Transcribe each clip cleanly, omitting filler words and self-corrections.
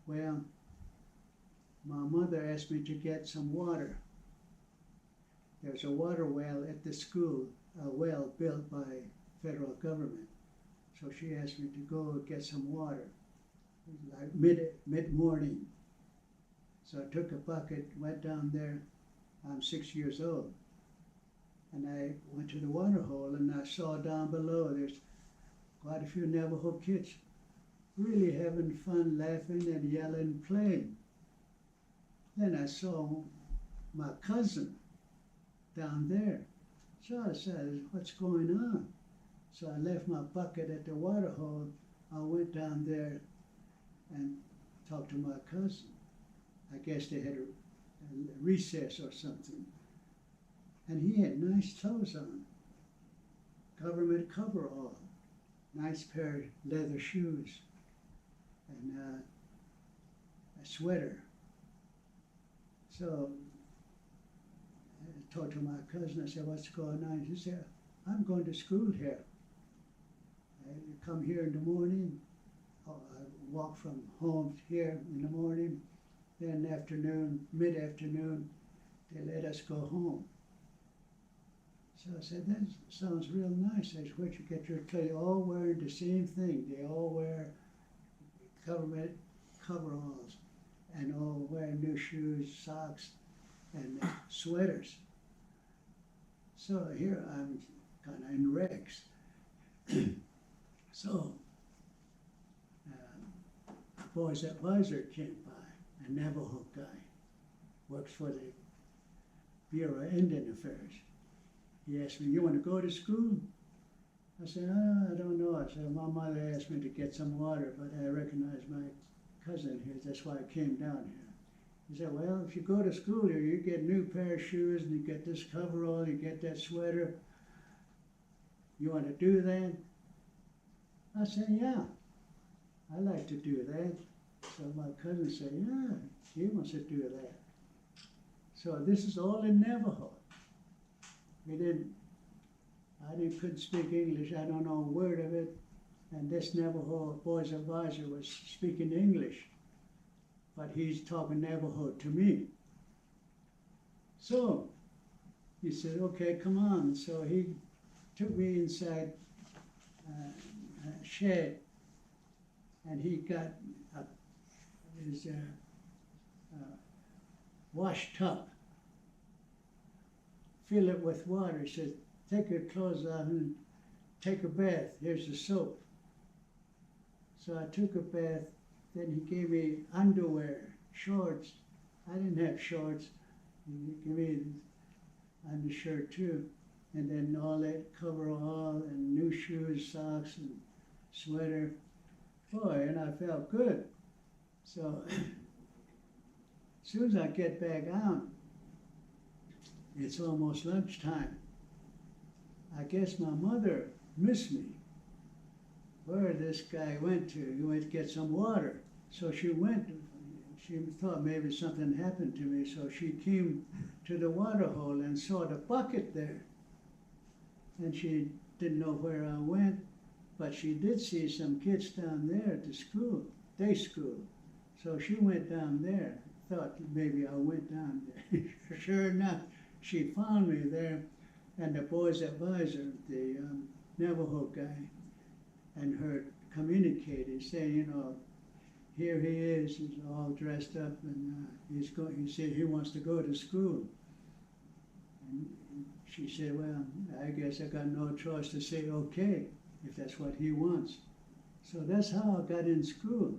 Well, my mother asked me to get some water. There's a water well at the school, a well built by federal government. So she asked me to go get some water, like mid-morning. So I took a bucket, went down there. I'm 6 years old. And I went to the water hole and I saw down below there's quite a few Navajo kids really having fun, laughing and yelling, playing. Then I saw my cousin down there. So I said, what's going on? So I left my bucket at the water hole. I went down there and talked to my cousin. I guess they had a recess or something. And he had nice clothes on, government coverall, nice pair of leather shoes, and a sweater. So I talked to my cousin. I said, what's going on? He said, I'm going to school here. I come here in the morning. I walk from home here in the morning. Then afternoon, mid-afternoon, they let us go home. So I said, that sounds real nice. I said, where'd you get your clothes? They all wearing the same thing. They all wear government coveralls and all wear new shoes, socks, and sweaters. So here I'm kind of in rags. So the boy's advisor came by, a Navajo guy, works for the Bureau of Indian Affairs. He asked me, you want to go to school? I said, I don't know. I said, my mother asked me to get some water, but I recognized my cousin here. That's why I came down here. He said, well, if you go to school here, you get a new pair of shoes, and you get this coverall, you get that sweater. You want to do that? I said, yeah, I like to do that. So my cousin said, yeah, he wants to do that. So this is all in Navajo. I couldn't speak English. I don't know a word of it. And this Navajo boy's advisor was speaking English, but he's talking Navajo to me. So he said, okay, come on. So he took me inside a shed, and he got his wash tub, fill it with water. He said, take your clothes off and take a bath. Here's the soap. So I took a bath. Then he gave me underwear, shorts. I didn't have shorts. He gave me undershirt too. And then all that coverall and new shoes, socks, and sweater. Boy, and I felt good. So as soon as I get back out, it's almost lunchtime. I guess my mother missed me. Where this guy went to, he went to get some water. So she went, she thought maybe something happened to me, so she came to the water hole and saw the bucket there. And she didn't know where I went, but she did see some kids down there at the school, day school. So she went down there, thought maybe I went down there. Sure enough, she found me there, and the boy's advisor, the Navajo guy, and her communicated, saying, you know, here he is, he's all dressed up, and he said he wants to go to school. And she said, well, I guess I got no choice to say okay, if that's what he wants. So that's how I got in school,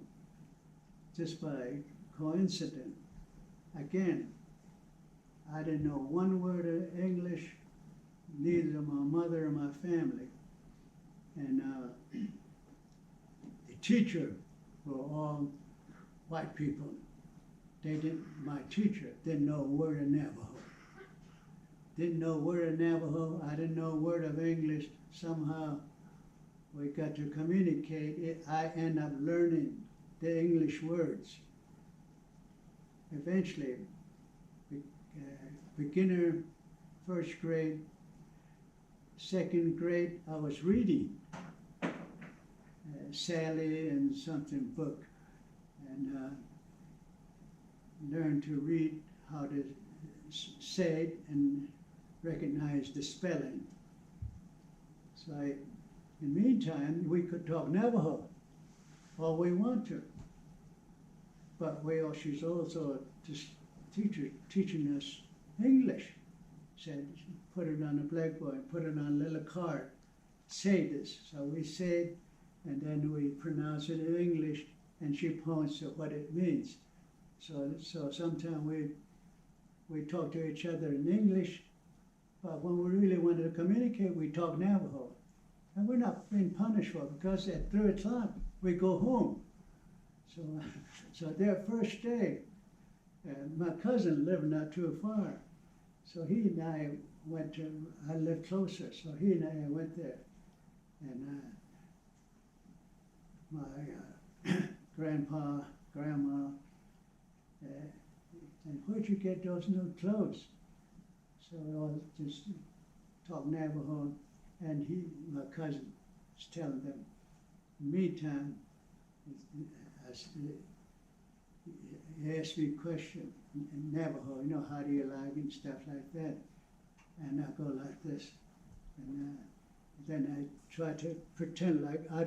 just by coincidence. Again, I didn't know one word of English, neither my mother or my family. And the teacher were all white people. My teacher didn't know a word of Navajo. Didn't know a word of Navajo. I didn't know a word of English. Somehow we got to communicate. I ended up learning the English words. Eventually, beginner, first grade, second grade, I was reading Sally and something book. And learn to read how to say it and recognize the spelling. So in the meantime, we could talk Navajo all we want to. But she's also just teaching us English. Said, put it on a blackboard, put it on a little card, say this. So we say it, and then we pronounce it in English, and she points to what it means. So sometimes we talk to each other in English, but when we really want to communicate, we talk Navajo. And we're not being punished for it, because at 3 o'clock, we go home. So their first day, my cousin lived not too far. So he and I I lived closer, so he and I went there. And my grandpa, grandma, and where'd you get those new clothes? So we all just talk Navajo, and my cousin, was telling them. In the meantime, he asked me a question in Navajo, how do you like it and stuff like that. And I go like this. And then I try to pretend like I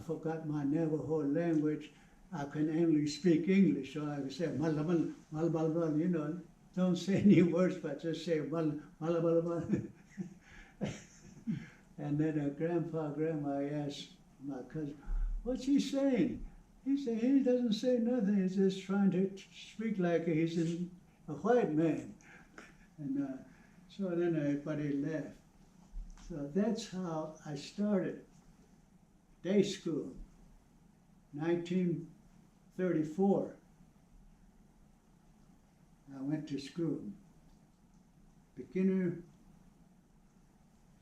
forgot my Navajo language. I can only speak English, so I would say, mal, mal, mal, mal, mal, don't say any words, but just say, mal, mal, mal, mal. And then grandpa, grandma asked my cousin, what's he saying? He said, he doesn't say nothing. He's just trying to speak like he's a white man. And so then everybody laughed. So that's how I started. Day school, 1934. I went to school. Beginner,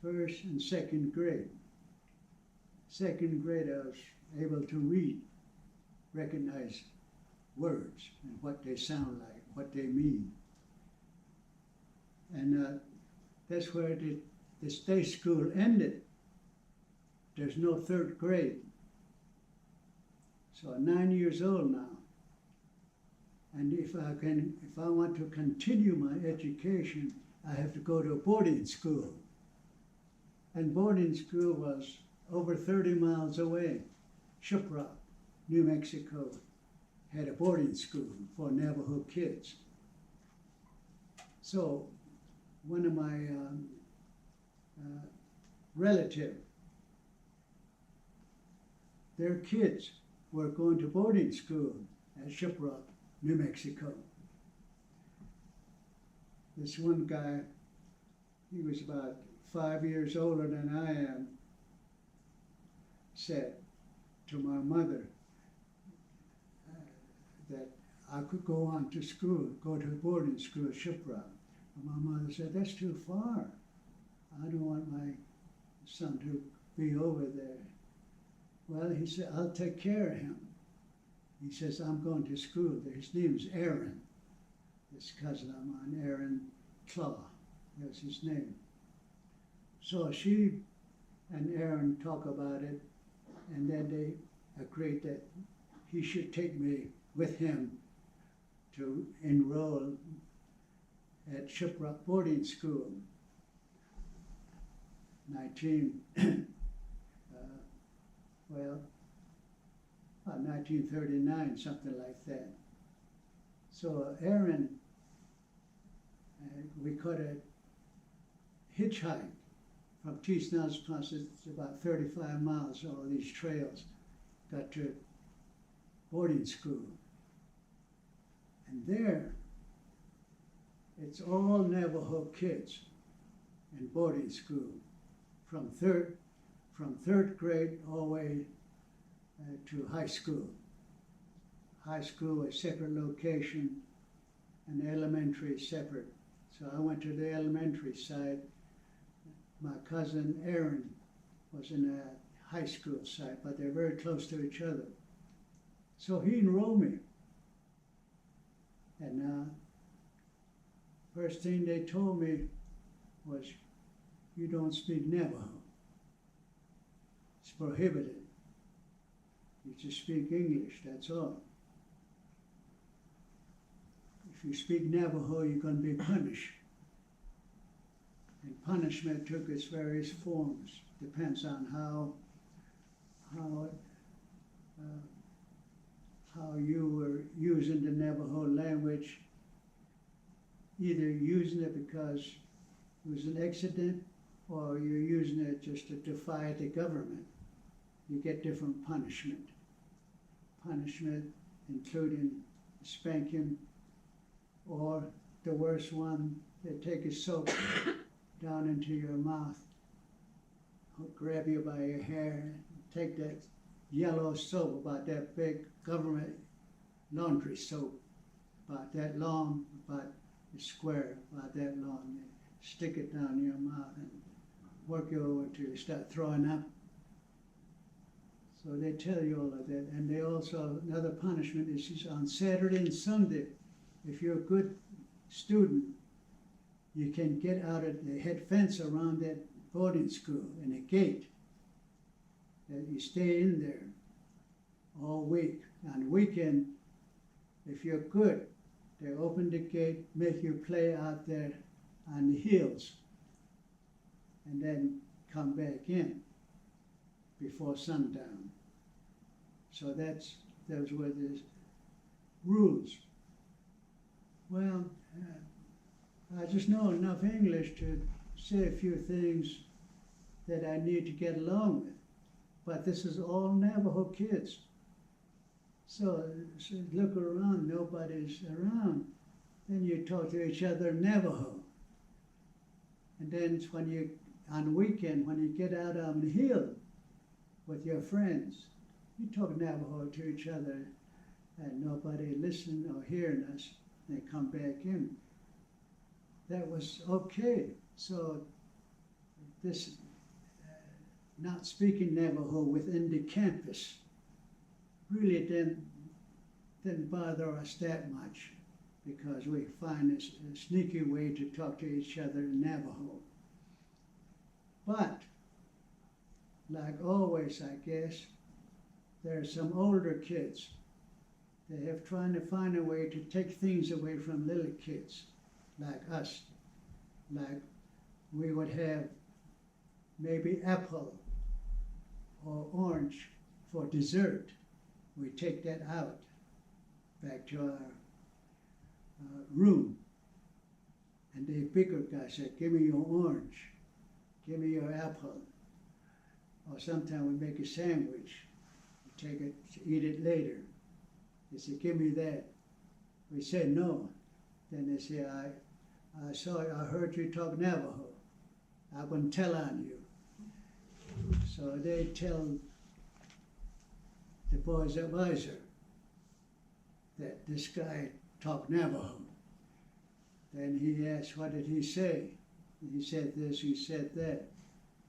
first and second grade. Second grade, I was able to read, recognize words and what they sound like, what they mean. And that's where this day school ended. There's no third grade. So I'm 9 years old now. And if I want to continue my education, I have to go to a boarding school. And boarding school was over 30 miles away. Shiprock, New Mexico, had a boarding school for Navajo kids. So one of my relatives, their kids were going to boarding school at Shiprock, New Mexico. This one guy, he was about 5 years older than I am, said to my mother that I could go on to school, go to boarding school at Shiprock. And my mother said, that's too far. I don't want my son to be over there. Well, he said, I'll take care of him. He says, I'm going to school there. His name's Aaron. This cousin of mine, Aaron Claw, that's his name. So she and Aaron talk about it, and then they agreed that he should take me with him to enroll at Shiprock Boarding School. 1939, something like that. So Aaron, we caught a hitchhike from T-Snell's Pass. It's about 35 miles, all these trails. Got to boarding school. And there, it's all Navajo kids in boarding school, from third grade all the way to high school. High school a separate location, and elementary separate. So I went to the elementary side. My cousin Aaron was in a high school side, but they're very close to each other. So he enrolled me. And first thing they told me was, you don't speak Navajo. It's prohibited. You just speak English, that's all. if you speak Navajo, you're going to be punished. And punishment took its various forms. Depends on how you were using the Navajo language, either using it because it was an accident, or you're using it just to defy the government. You get different punishment. Punishment including spanking, or the worst one, they take a soap down into your mouth, grab you by your hair, take that yellow soap, about that big government laundry soap, about that long, about a square, about that long. They stick it down your mouth and work you over till you start throwing up. So they tell you all of that. And they also, another punishment is on Saturday and Sunday, if you're a good student, you can get out of the head fence around that boarding school and a gate. That you stay in there all week. On the weekend, if you're good, they open the gate, make you play out there on the hills, and then come back in before sundown. So those were the rules. Well, I just know enough English to say a few things that I need to get along with. But this is all Navajo kids. So look around, nobody's around. Then you talk to each other in Navajo. And then on the weekend, when you get out on the hill with your friends, you talk Navajo to each other, and nobody listening or hearing us. They come back in. That was okay. So this not speaking Navajo within the campus really didn't bother us that much, because we find a sneaky way to talk to each other in Navajo. But, like always, I guess, there are some older kids. They have trying to find a way to take things away from little kids, like us. Like we would have maybe apple or orange for dessert. We take that out back to our room. And the bigger guy said, give me your orange, give me your apple. Or sometimes we make a sandwich, we take it to eat it later. They said, give me that. We said no. Then they say, I heard you talk Navajo. I'm going to tell on you. So they tell the boy's advisor that this guy talked Navajo. Then he asked, what did he say? He said this, he said that.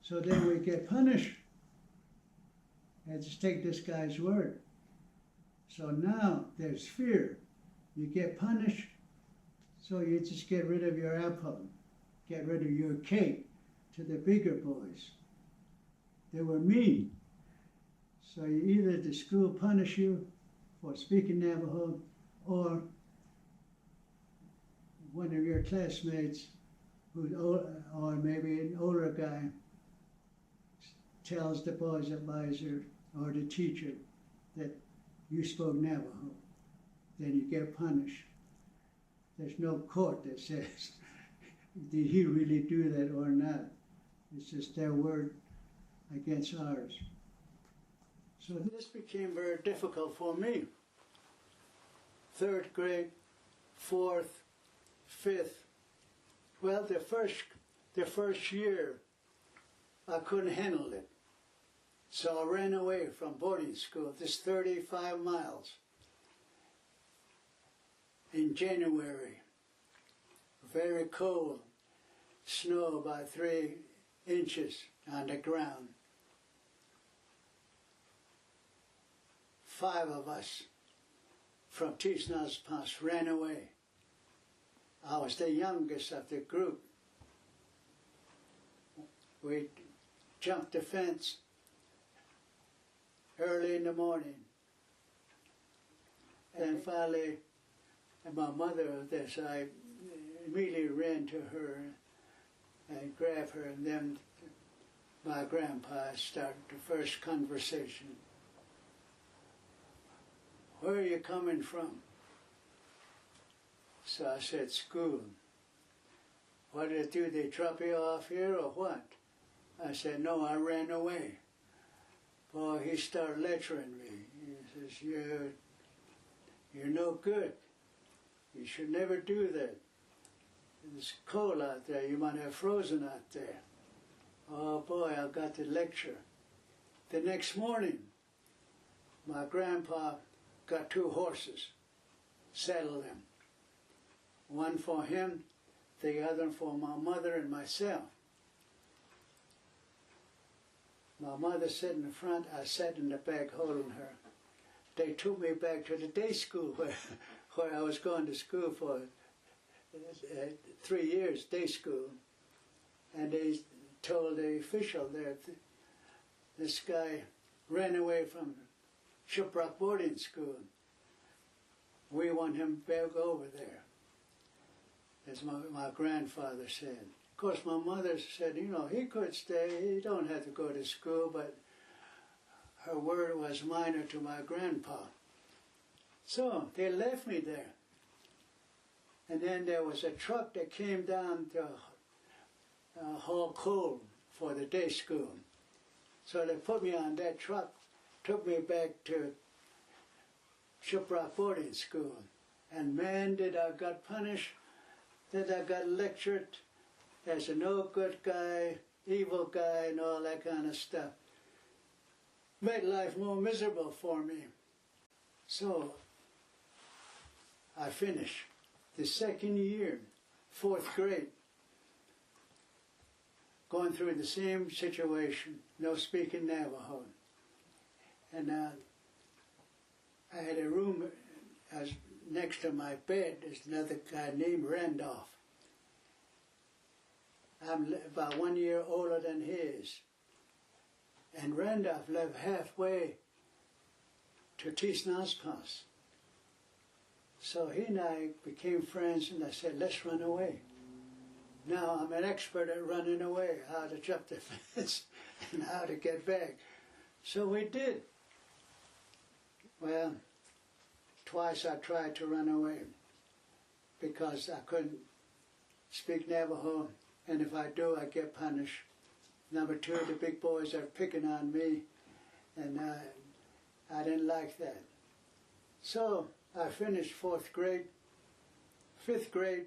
So then we get punished. And just take this guy's word. So now there's fear. You get punished, so you just get rid of your apple, get rid of your cake to the bigger boys. They were mean. So either the school punish you for speaking Navajo, or one of your classmates, who's old, or maybe an older guy, tells the boy's advisor or the teacher that you spoke Navajo. Then you get punished. There's no court that says, did he really do that or not? It's just their word against ours. So this became very difficult for me. 3rd grade, 4th, 5th. Well, the first year, I couldn't handle it. So I ran away from boarding school, this 35 miles. In January, very cold, snow about 3 inches on the ground. 5 of us from Tisna's Pass ran away. I was the youngest of the group. We jumped the fence early in the morning. And finally, And my mother of this, I immediately ran to her and grabbed her, and then my grandpa started the first conversation. Where are you coming from? So I said, school. What did it do? They drop you off here or what? I said, no, I ran away. Boy, he started lecturing me. He says, you're no good. You should never do that. It's cold out there. You might have frozen out there. Oh boy, I got the lecture. The next morning, my grandpa got 2 horses, saddled them. One for him, the other for my mother and myself. My mother sat in the front, I sat in the back holding her. They took me back to the day school where I was going to school for 3 years, day school. And they told the official there, this guy ran away from Shiprock boarding school. We want him back over there, as my grandfather said. Of course, my mother said, you know, he could stay, he don't have to go to school, but her word was minor to my grandpa. So they left me there. And then there was a truck that came down to haul coal for the day school. So they put me on that truck, took me back to Shiprock boarding school. And man, did I got punished, did I got lectured as a no good guy, evil guy, and all that kind of stuff. Made life more miserable for me. So I finished the second year, 4th grade, going through the same situation, no speaking Navajo. And I had a room next to my bed. There's another guy named Randolph. I'm about 1 year older than his. And Randolph lived halfway to Tisnaspas. So he and I became friends, and I said, let's run away. Now I'm an expert at running away, how to jump the fence and how to get back. So we did. Well, twice I tried to run away because I couldn't speak Navajo, and if I do, I get punished. Number 2, the big boys are picking on me, and I didn't like that. So I finished 4th grade. 5th grade,